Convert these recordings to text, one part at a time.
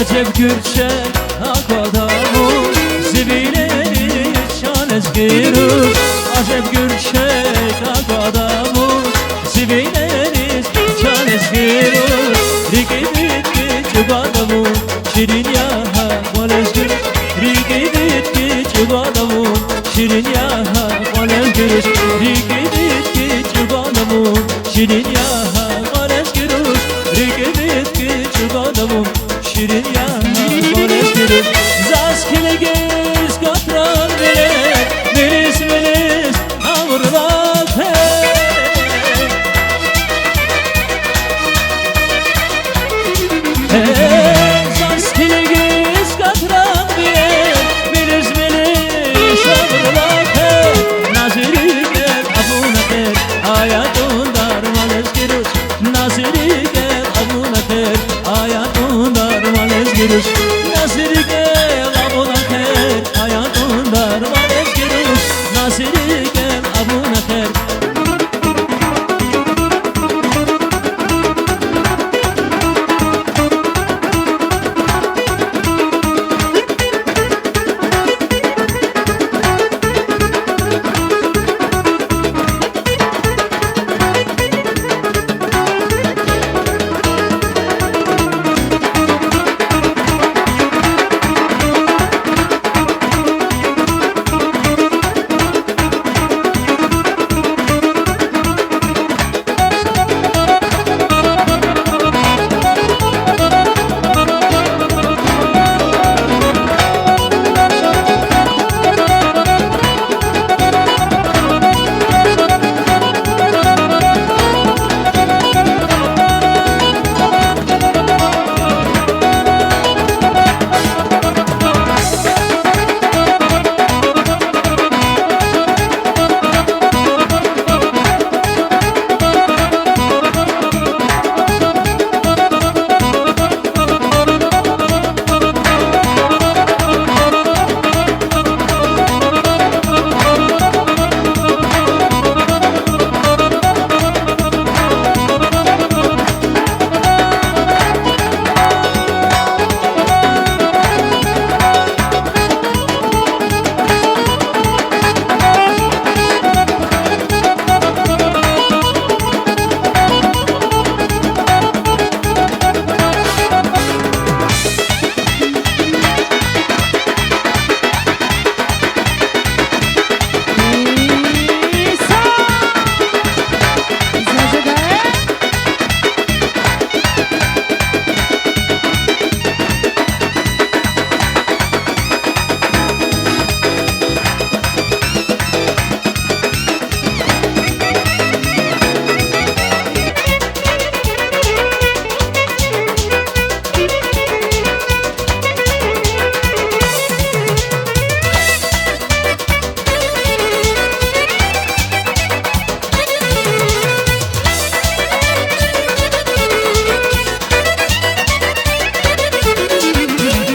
Acep gürçek akadamur zibileri çanes girur. Acep gürçek akadamur zibileri çanes girur. Rikidit çubadamur şirin yaha kolez gür. Rikidit çubadamur şirin yaha kolez gür. Rikidit çubadamur şirin yaha kolez gür. Rikidit çubadamur şirin yana kolez gürür. Zaskile gez katran bile Melis melis avurlat Zaskile gez katran bile Melis melis avurlat Nazirike abuna kher hayatun darmalez gürür. Nazirike abuna kher hayatun darmalez gürür. Nazirike abuna kher hayatun darmalez gürür. Nazirike abuna kher.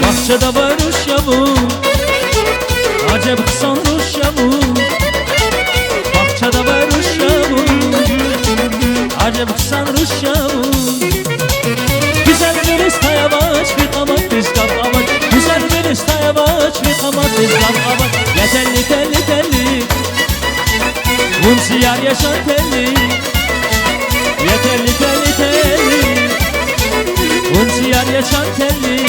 Bahçede var uşamur Acep kısan uşamur. Bahçede var uşamur Acep kısan uşamur. Güzel bir istaya baş bir kamat biz kap avat. Güzel bir istaya baş bir kamat biz kap avat. Ya telli telli telli Unsi yar yaşan telli. Ya telli telli telli Unsi yar yaşan telli.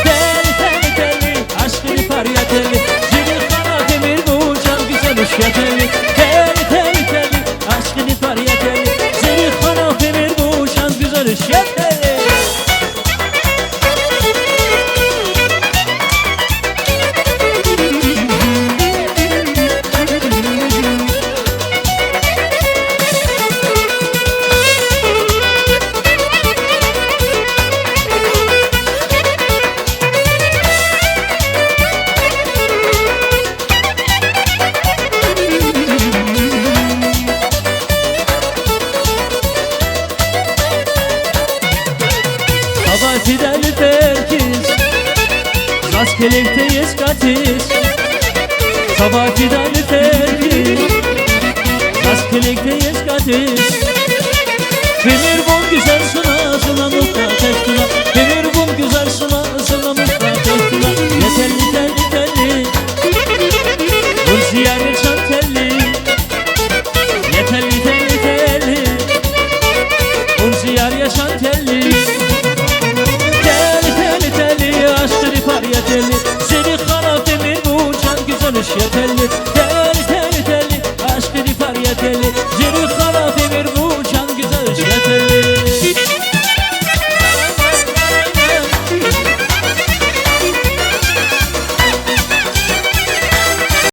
Yeterli, telli telli telli aşkın ifar yeterli. Seni kana demir bu şan güzel iş yeterli. Fideli terkiz Raskelikteyiz katiz. Sabah fideli terkiz Raskelikteyiz katiz.